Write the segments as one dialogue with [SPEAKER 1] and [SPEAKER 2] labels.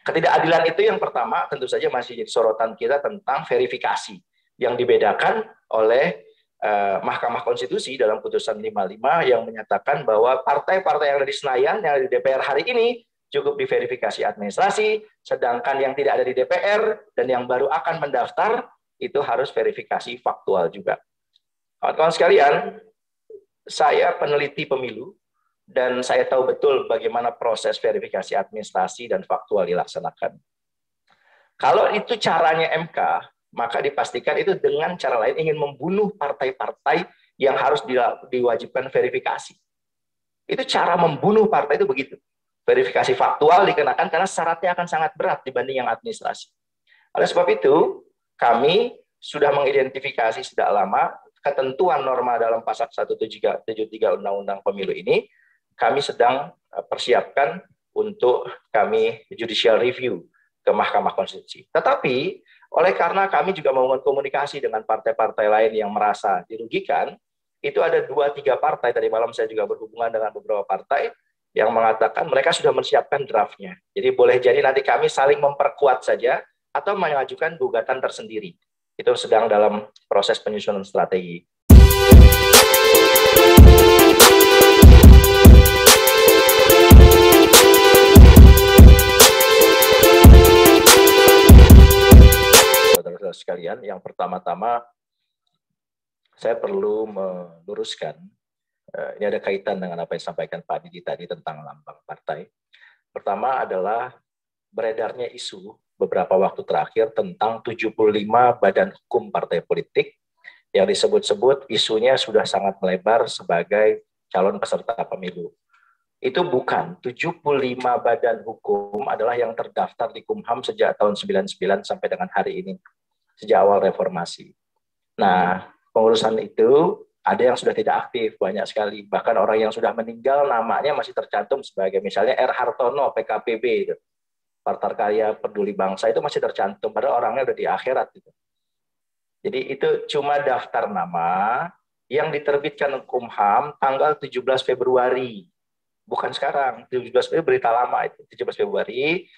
[SPEAKER 1] Ketidakadilan itu yang pertama tentu saja masih jadi sorotan kita tentang verifikasi yang dibedakan oleh Mahkamah Konstitusi dalam putusan 55 yang menyatakan bahwa partai-partai yang ada di Senayan, yang ada di DPR hari ini cukup diverifikasi administrasi, sedangkan yang tidak ada di DPR dan yang baru akan mendaftar itu harus verifikasi faktual juga. Kawan-kawan sekalian, saya peneliti pemilu dan saya tahu betul bagaimana proses verifikasi administrasi dan faktual dilaksanakan. Kalau itu caranya MK, maka dipastikan itu dengan cara lain ingin membunuh partai-partai yang harus diwajibkan verifikasi. Itu cara membunuh partai itu begitu. Verifikasi faktual dikenakan karena syaratnya akan sangat berat dibanding yang administrasi. Oleh sebab itu, kami sudah mengidentifikasi sejak lama ketentuan norma dalam pasal 173 Undang-Undang Pemilu ini. Kami sedang persiapkan untuk kami judicial review ke Mahkamah Konstitusi. Tetapi, oleh karena kami juga membangun komunikasi dengan partai-partai lain yang merasa dirugikan, itu ada 2-3 partai, tadi malam saya juga berhubungan dengan beberapa partai, yang mengatakan mereka sudah menyiapkan draftnya. Jadi boleh jadi nanti kami saling memperkuat saja, atau mengajukan gugatan tersendiri. Itu sedang dalam proses penyusunan strategi. Saudara-saudara sekalian, yang pertama-tama saya perlu meluruskan, ini ada kaitan dengan apa yang disampaikan Pak Didi tadi tentang lambang partai. Pertama adalah beredarnya isu beberapa waktu terakhir tentang 75 badan hukum partai politik yang disebut-sebut isunya sudah sangat melebar sebagai calon peserta pemilu. Itu bukan, 75 badan hukum adalah yang terdaftar di Kumham sejak tahun 99 sampai dengan hari ini, sejak awal reformasi. Nah, pengurusan itu ada yang sudah tidak aktif, banyak sekali. Bahkan orang yang sudah meninggal namanya masih tercantum sebagai misalnya R. Hartono, PKPB, itu. Partai Karya Peduli Bangsa itu masih tercantum, padahal orangnya udah di akhirat. Gitu. Jadi itu cuma daftar nama yang diterbitkan Kumham tanggal 17 Februari. Bukan sekarang, 17 Februari berita lama itu, 17 Februari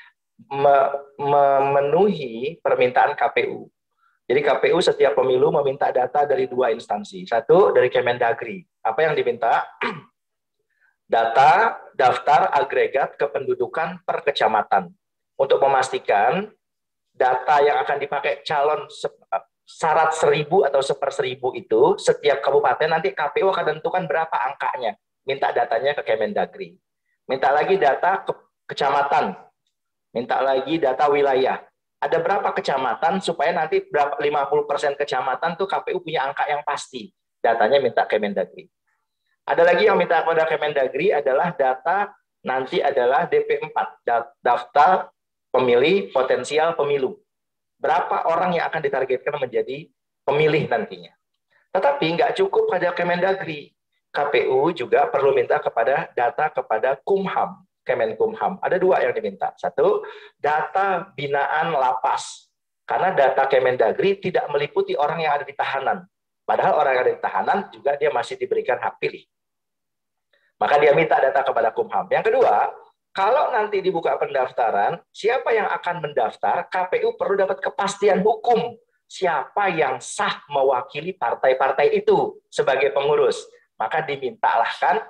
[SPEAKER 1] memenuhi permintaan KPU. Jadi KPU setiap pemilu meminta data dari 2 instansi. Satu dari Kemendagri. Apa yang diminta? Data daftar agregat kependudukan per kecamatan. Untuk memastikan data yang akan dipakai calon syarat 1000 atau 1/1000 itu, setiap kabupaten nanti KPU akan tentukan berapa angkanya. Minta datanya ke Kemendagri. Minta lagi data ke kecamatan. Minta lagi data wilayah. Ada berapa kecamatan supaya nanti 50% kecamatan tuh KPU punya angka yang pasti. Datanya minta Kemendagri. Ada lagi yang minta kepada Kemendagri adalah data nanti adalah DP4, daftar pemilih potensial pemilu. Berapa orang yang akan ditargetkan menjadi pemilih nantinya. Tetapi nggak cukup pada Kemendagri. KPU juga perlu minta kepada data kepada Kumham, Kemenkumham. Ada 2 yang diminta. Satu, data binaan lapas. Karena data Kemendagri tidak meliputi orang yang ada di tahanan. Padahal orang yang ada di tahanan juga dia masih diberikan hak pilih. Maka dia minta data kepada Kumham. Yang kedua, kalau nanti dibuka pendaftaran, siapa yang akan mendaftar, KPU perlu dapat kepastian hukum. Siapa yang sah mewakili partai-partai itu sebagai pengurus. Maka dimintalah kan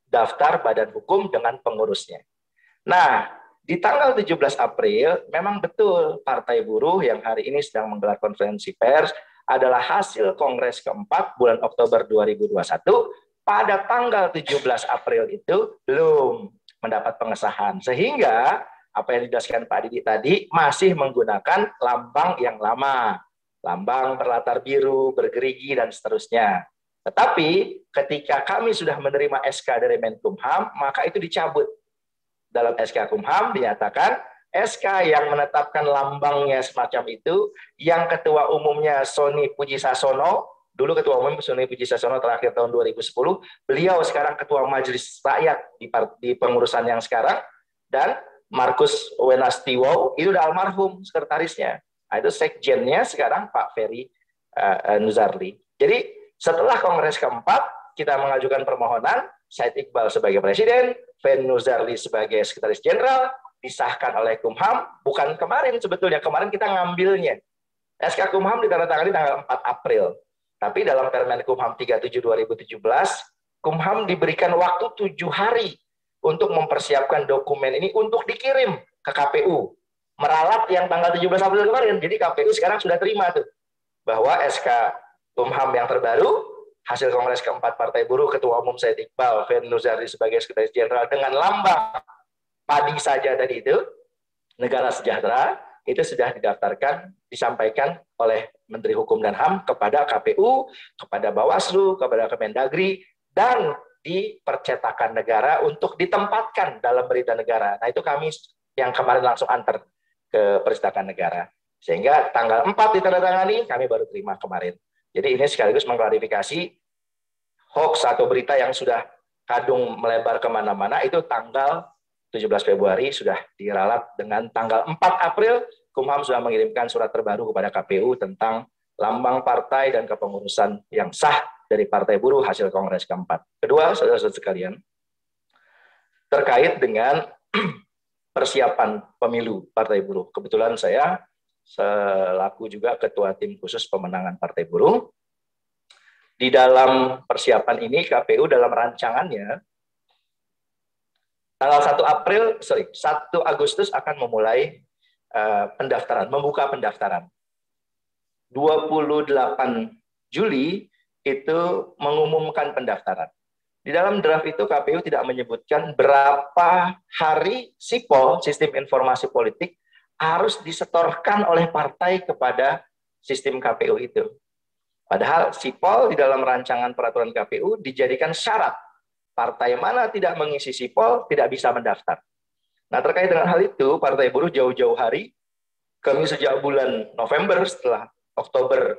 [SPEAKER 1] daftar badan hukum dengan pengurusnya. Nah, di tanggal 17 April, memang betul Partai Buruh yang hari ini sedang menggelar konferensi pers adalah hasil Kongres keempat bulan Oktober 2021. Pada tanggal 17 April itu belum mendapat pengesahan. Sehingga apa yang dijelaskan Pak Didi tadi masih menggunakan lambang yang lama. Lambang berlatar biru, bergerigi, dan seterusnya. Tetapi ketika kami sudah menerima SK dari Menkumham, maka itu dicabut. Dalam SK Kumham dinyatakan SK yang menetapkan lambangnya semacam itu, yang ketua umumnya Sony Pujisasono, dulu ketua umum Sony Pujisasono terakhir tahun 2010, beliau sekarang ketua Majelis Rakyat di pengurusan yang sekarang, dan Markus Wenastiwo itu udah almarhum sekretarisnya. Nah, itu sekjennya sekarang Pak Ferry Nuzarli. Jadi setelah Kongres keempat, kita mengajukan permohonan, Said Iqbal sebagai Presiden, Ferry Nuzarli sebagai Sekretaris Jenderal, disahkan oleh Kumham, bukan kemarin sebetulnya, kemarin kita ngambilnya. SK Kumham ditandatangani tanggal 4 April. Tapi dalam Permen Kumham 37 2017, Kumham diberikan waktu 7 hari untuk mempersiapkan dokumen ini untuk dikirim ke KPU. Meralat yang tanggal 17 April kemarin. Jadi KPU sekarang sudah terima tuh bahwa SK Kumham yang terbaru hasil Kongres keempat Partai Buruh, Ketua Umum Said Iqbal, Fen Nuzari sebagai Sekretaris Jenderal dengan lambang padi saja tadi itu, Negara Sejahtera, itu sudah didaftarkan, disampaikan oleh Menteri Hukum dan HAM kepada KPU, kepada Bawaslu, kepada Kemendagri, dan di percetakan negara untuk ditempatkan dalam berita negara. Nah itu kami yang kemarin langsung antar ke percetakan negara. Sehingga tanggal 4 ditandatangani, kami baru terima kemarin. Jadi ini sekaligus mengklarifikasi hoax atau berita yang sudah kadung melebar kemana-mana, itu tanggal 17 Februari sudah diralat dengan tanggal 4 April, Kumham sudah mengirimkan surat terbaru kepada KPU tentang lambang partai dan kepengurusan yang sah dari Partai Buruh hasil Kongres keempat. Kedua, saudara-saudara sekalian, terkait dengan persiapan pemilu Partai Buruh. Kebetulan saya selaku juga Ketua Tim Khusus Pemenangan Partai Buruh. Di dalam persiapan ini KPU dalam rancangannya tanggal 1 Agustus akan memulai pendaftaran, membuka pendaftaran. 28 Juli itu mengumumkan pendaftaran. Di dalam draft itu KPU tidak menyebutkan berapa hari SIPOL, Sistem Informasi Politik, harus disetorkan oleh partai kepada sistem KPU itu. Padahal SIPOL di dalam rancangan peraturan KPU dijadikan syarat. Partai mana tidak mengisi SIPOL tidak bisa mendaftar. Nah terkait dengan hal itu, Partai Buruh jauh-jauh hari, kami sejak bulan November setelah Oktober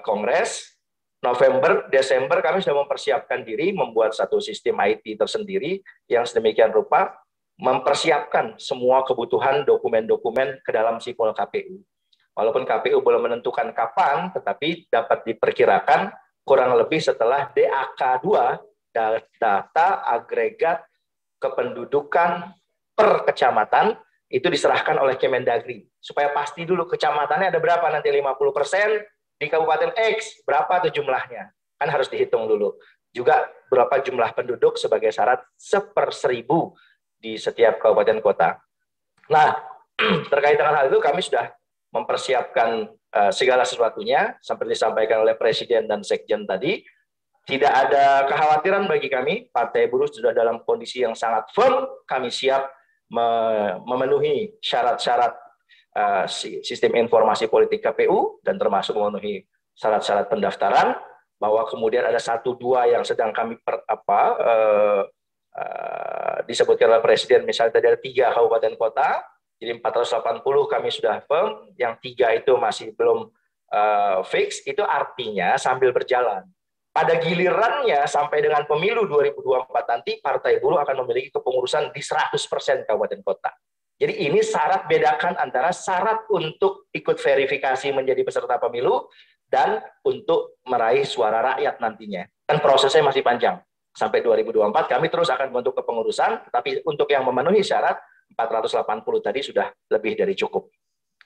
[SPEAKER 1] Kongres, November, Desember kami sudah mempersiapkan diri, membuat satu sistem IT tersendiri yang sedemikian rupa, mempersiapkan semua kebutuhan dokumen-dokumen ke dalam SIPOL KPU. Walaupun KPU belum menentukan kapan, tetapi dapat diperkirakan kurang lebih setelah DAK 2, data agregat kependudukan per kecamatan, itu diserahkan oleh Kemendagri. Supaya pasti dulu kecamatannya ada berapa, nanti 50%, di Kabupaten X, berapa tuh jumlahnya. Kan harus dihitung dulu. Juga berapa jumlah penduduk sebagai syarat 1/1000 di setiap kabupaten kota. Nah, terkait dengan hal itu kami sudah mempersiapkan segala sesuatunya, seperti disampaikan oleh Presiden dan Sekjen tadi. Tidak ada kekhawatiran bagi kami, Partai Buruh sudah dalam kondisi yang sangat firm, kami siap memenuhi syarat-syarat sistem informasi politik KPU, dan termasuk memenuhi syarat-syarat pendaftaran, bahwa kemudian ada 1-2 yang sedang kami disebutkan oleh Presiden, misalnya tadi ada 3 kabupaten kota, jadi 480 kami sudah firm, yang 3 itu masih belum fix, itu artinya sambil berjalan. Pada gilirannya sampai dengan pemilu 2024 nanti, Partai Buruh akan memiliki kepengurusan di 100% kabupaten kota. Jadi ini syarat, bedakan antara syarat untuk ikut verifikasi menjadi peserta pemilu dan untuk meraih suara rakyat nantinya. Dan prosesnya masih panjang. Sampai 2024 kami terus akan membentuk kepengurusan, tapi untuk yang memenuhi syarat 480 tadi sudah lebih dari cukup.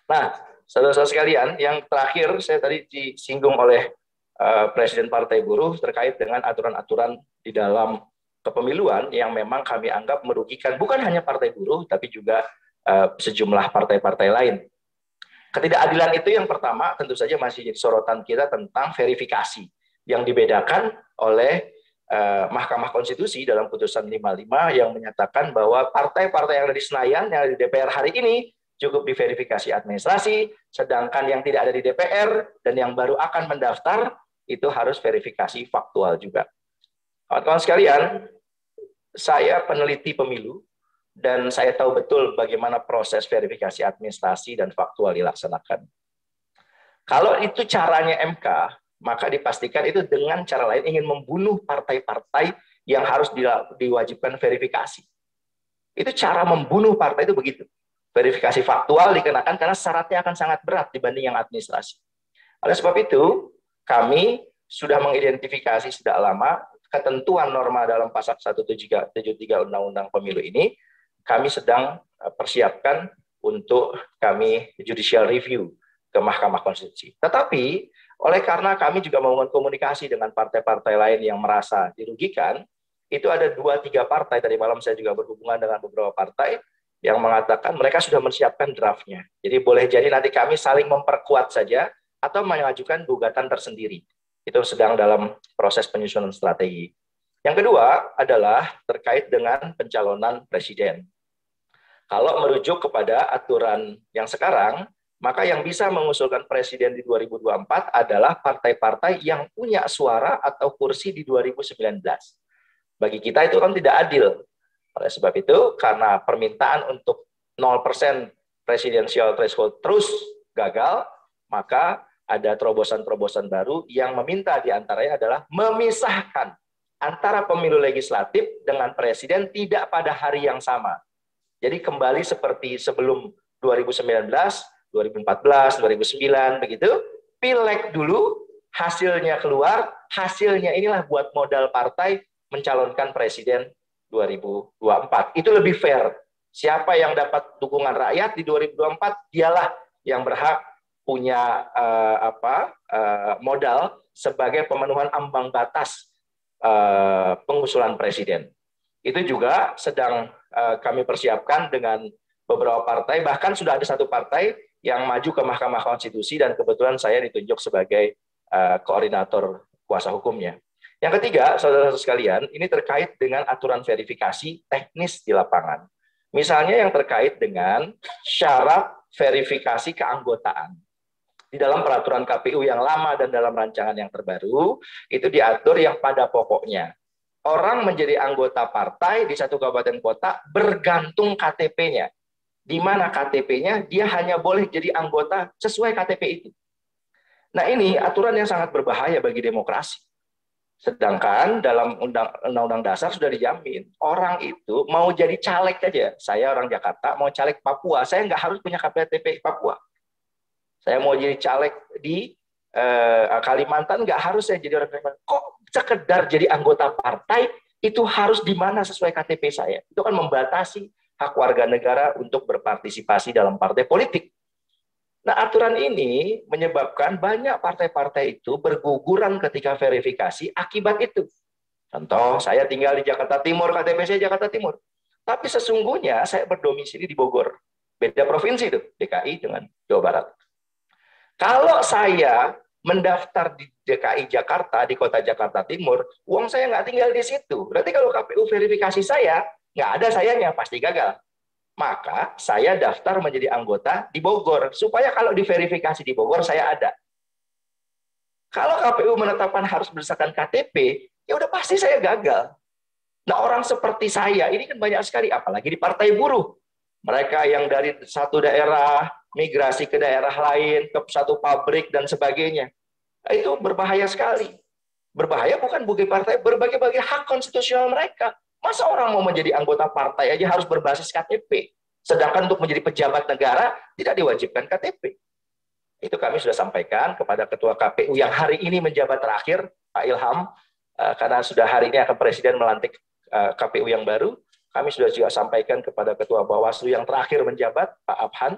[SPEAKER 1] Nah, saudara-saudara sekalian, yang terakhir saya tadi disinggung oleh Presiden Partai Buruh terkait dengan aturan-aturan di dalam kepemiluan yang memang kami anggap merugikan bukan hanya Partai Buruh, tapi juga sejumlah partai-partai lain. Ketidakadilan itu yang pertama tentu saja masih jadi sorotan kita tentang verifikasi yang dibedakan oleh Mahkamah Konstitusi dalam putusan 55 yang menyatakan bahwa partai-partai yang ada di Senayan, yang ada di DPR hari ini cukup diverifikasi administrasi, sedangkan yang tidak ada di DPR dan yang baru akan mendaftar itu harus verifikasi faktual juga. Kawan-kawan sekalian, saya peneliti pemilu dan saya tahu betul bagaimana proses verifikasi administrasi dan faktual dilaksanakan. Kalau itu caranya MK, maka dipastikan itu dengan cara lain ingin membunuh partai-partai yang harus diwajibkan verifikasi. Itu cara membunuh partai itu begitu. Verifikasi faktual dikenakan karena syaratnya akan sangat berat dibanding yang administrasi. Oleh sebab itu, kami sudah mengidentifikasi sejak lama ketentuan norma dalam pasal 173 Undang-Undang Pemilu ini, kami sedang persiapkan untuk kami judicial review ke Mahkamah Konstitusi. Tetapi oleh karena kami juga membangun komunikasi dengan partai-partai lain yang merasa dirugikan, itu ada 2-3 partai, tadi malam saya juga berhubungan dengan beberapa partai yang mengatakan mereka sudah menyiapkan draftnya. Jadi boleh jadi nanti kami saling memperkuat saja atau mengajukan gugatan tersendiri. Itu sedang dalam proses penyusunan strategi. Yang kedua adalah terkait dengan pencalonan presiden. Kalau merujuk kepada aturan yang sekarang, maka yang bisa mengusulkan presiden di 2024 adalah partai-partai yang punya suara atau kursi di 2019. Bagi kita itu kan tidak adil. Oleh sebab itu, karena permintaan untuk 0% presidensial threshold terus gagal, maka ada terobosan-terobosan baru yang meminta diantaranya adalah memisahkan antara pemilu legislatif dengan presiden tidak pada hari yang sama. Jadi kembali seperti sebelum 2019, 2014, 2009, begitu, pileg dulu, hasilnya keluar, hasilnya inilah buat modal partai mencalonkan presiden 2024. Itu lebih fair. Siapa yang dapat dukungan rakyat di 2024, dialah yang berhak punya modal sebagai pemenuhan ambang batas pengusulan presiden. Itu juga sedang kami persiapkan dengan beberapa partai, bahkan sudah ada satu partai yang maju ke Mahkamah Konstitusi dan kebetulan saya ditunjuk sebagai koordinator kuasa hukumnya. Yang ketiga, saudara-saudara sekalian, ini terkait dengan aturan verifikasi teknis di lapangan. Misalnya yang terkait dengan syarat verifikasi keanggotaan. Di dalam peraturan KPU yang lama dan dalam rancangan yang terbaru, itu diatur yang pada pokoknya. Orang menjadi anggota partai di satu kabupaten kota bergantung KTP-nya. Di mana KTP-nya, dia hanya boleh jadi anggota sesuai KTP itu. Nah ini aturan yang sangat berbahaya bagi demokrasi. Sedangkan dalam Undang-Undang Dasar sudah dijamin, orang itu mau jadi caleg aja. Saya orang Jakarta, mau caleg Papua, saya nggak harus punya KTP Papua. Saya mau jadi caleg di Kalimantan, nggak harus saya jadi orang Kalimantan. Kok sekedar jadi anggota partai, itu harus di mana sesuai KTP saya. Itu kan membatasi hak warga negara untuk berpartisipasi dalam partai politik. Nah, aturan ini menyebabkan banyak partai-partai itu berguguran ketika verifikasi akibat itu. Contoh, saya tinggal di Jakarta Timur, KTP saya Jakarta Timur. Tapi sesungguhnya saya berdomisili di Bogor. Beda provinsi itu, DKI dengan Jawa Barat. Kalau saya mendaftar di DKI Jakarta, di kota Jakarta Timur, uang saya nggak tinggal di situ. Berarti kalau KPU verifikasi saya, nggak ada sayanya, pasti gagal. Maka saya daftar menjadi anggota di Bogor, supaya kalau diverifikasi di Bogor, saya ada. Kalau KPU menetapkan harus berdasarkan KTP, ya udah pasti saya gagal. Nah orang seperti saya, ini kan banyak sekali, apalagi di partai buruh. Mereka yang dari satu daerah, migrasi ke daerah lain, ke satu pabrik, dan sebagainya. Itu berbahaya sekali. Berbahaya bukan bagi partai, berbagai-bagai hak konstitusional mereka. Masa orang mau menjadi anggota partai aja harus berbasis KTP. Sedangkan untuk menjadi pejabat negara tidak diwajibkan KTP. Itu kami sudah sampaikan kepada Ketua KPU yang hari ini menjabat terakhir, Pak Ilham, karena sudah hari ini akan Presiden melantik KPU yang baru. Kami sudah juga sampaikan kepada Ketua Bawaslu yang terakhir menjabat, Pak Abhan,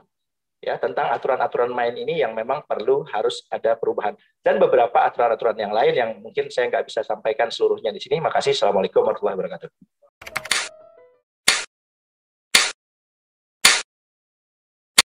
[SPEAKER 1] ya, tentang aturan-aturan main ini yang memang perlu harus ada perubahan. Dan beberapa aturan-aturan yang lain yang mungkin saya nggak bisa sampaikan seluruhnya di sini. Makasih. Assalamualaikum warahmatullahi wabarakatuh.